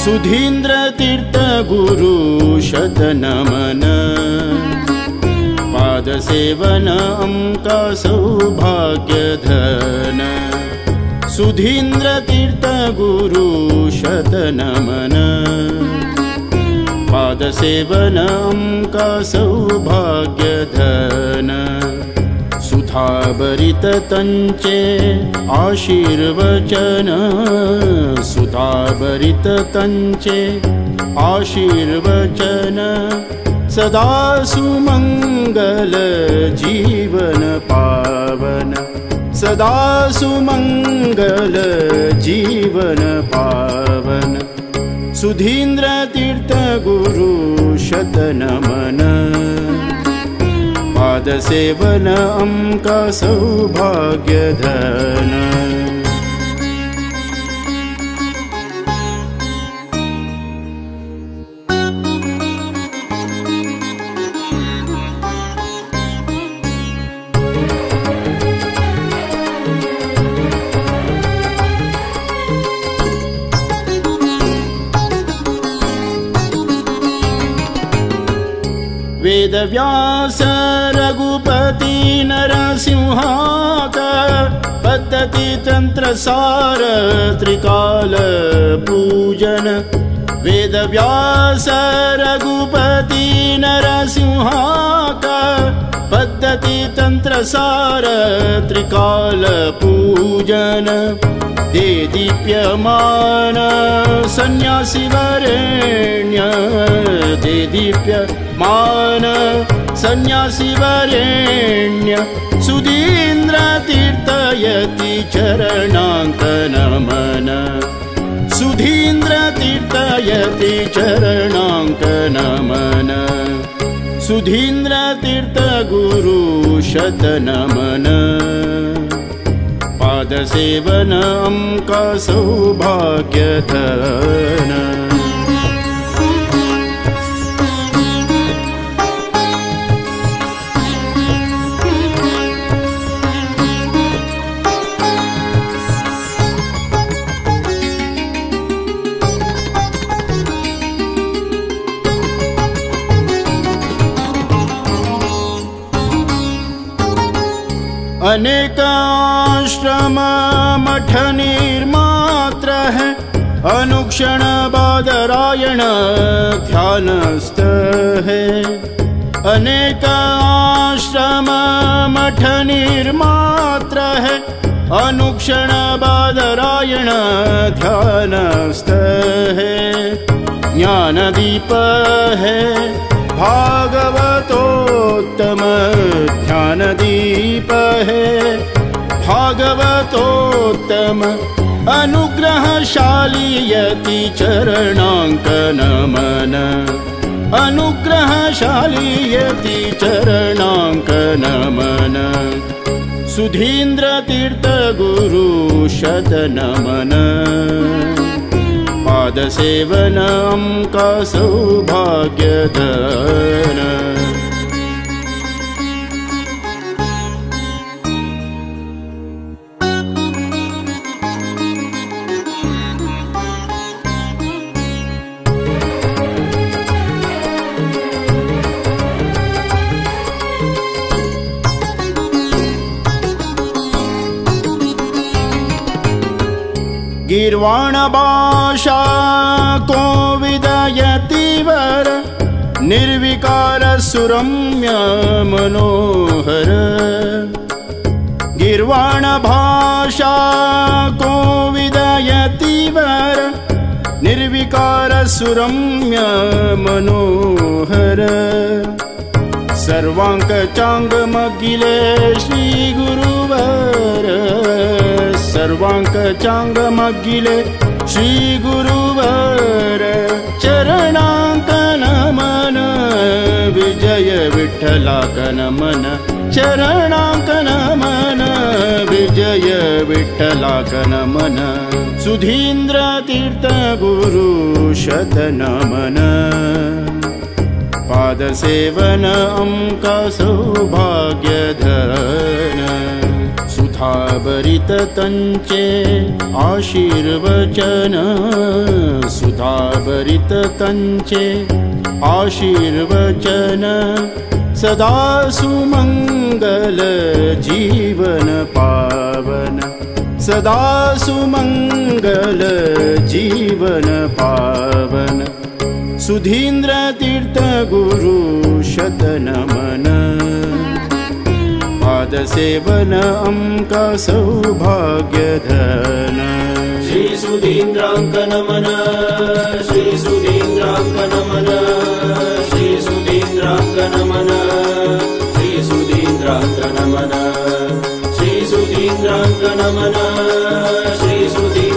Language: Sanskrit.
सुधींद्र तीर्थ गुरु शतनमन पादसेवन अम्का सौभाग्यधन सुधींद्र तीर्थ गुरु शतनमन पादसेवन अम्का सौभाग्यधन सुधाभरित तंचे आशीर्वचन सुधाभरित तंचे आशीर्वचन सदा सुमंगल जीवन पावन सदा सुमंगल जीवन पावन सुधींद्र तीर्थ गुरु शतनमन पादसेवन अम्का सौभाग्यधन वेदव्यास रघुपति नरसिंहाक पद्धति तंत्र सार त्रिकाल पूजन वेदव्यास रघुपति नरसिंहाक पद्धति तंत्र सार त्रिकाल पूजन दे दीप्यमान सन्यासी वरेण्य दे दीप्यमान सन्यासी वरेण्य सुधींद्र तीर्थयति चरणांकनमन सुधींद्र तीर्थयति चरणांकनमन सुधींद्र तीर्थ गुरु शतनमन पादसेवन अम्का सौभाग्यधन अनेक आश्रम मठ निर्मात्र है अनुक्षण बादरायण ध्यानस्थ है अनेक आश्रम मठ निर्मात्र है अनुक्षण बादरायण ध्यानस्थ है ज्ञानदीप है भागवतोत्तम ध्यानदीप है भागवतोत्तम अनुग्रहशाली यति चरणांकनमन अनुग्रहशाली यति चरणांकनमन सुधींद्र तीर्थ गुरु शतनमन पादसेवन अम्का सौभाग्यधन गीर्वाण भाषा को विदयति वर निर्विकार सुरम्य मनोहर गीर्वाण भाषा को विदयति वर निर्विकार सुरम्य मनोहर सर्वांक चांग मगिले श्री गुरुवर सर्वांक चांग मगिले श्री गुरुवर चरणांकन मन विजय विठ्ठलाकन मन चरणांकन मन विजय विठ्ठलाकन मन सुधींद्र तीर्थ गुरु शतनमन पादसेवन अम्का सौभाग्यधन सुधाभरित तंचे आशीर्वचन सुधा ताबरित तंचे आशीर्वचन सदा सुमंगल जीवन पावन सदा सुमंगल जीवन पावन सुधींद्र तीर्थ गुरु शतनमन पाद सेवन अमका सौभाग्य धन श्री सुधींद्रांक नमन श्री सुधींद्रांक नमन श्री सुधींद्रांक नमन श्री सुधींद्रांक नमन श्री सुधींद्रांक नमन श्री सुधींद्रांक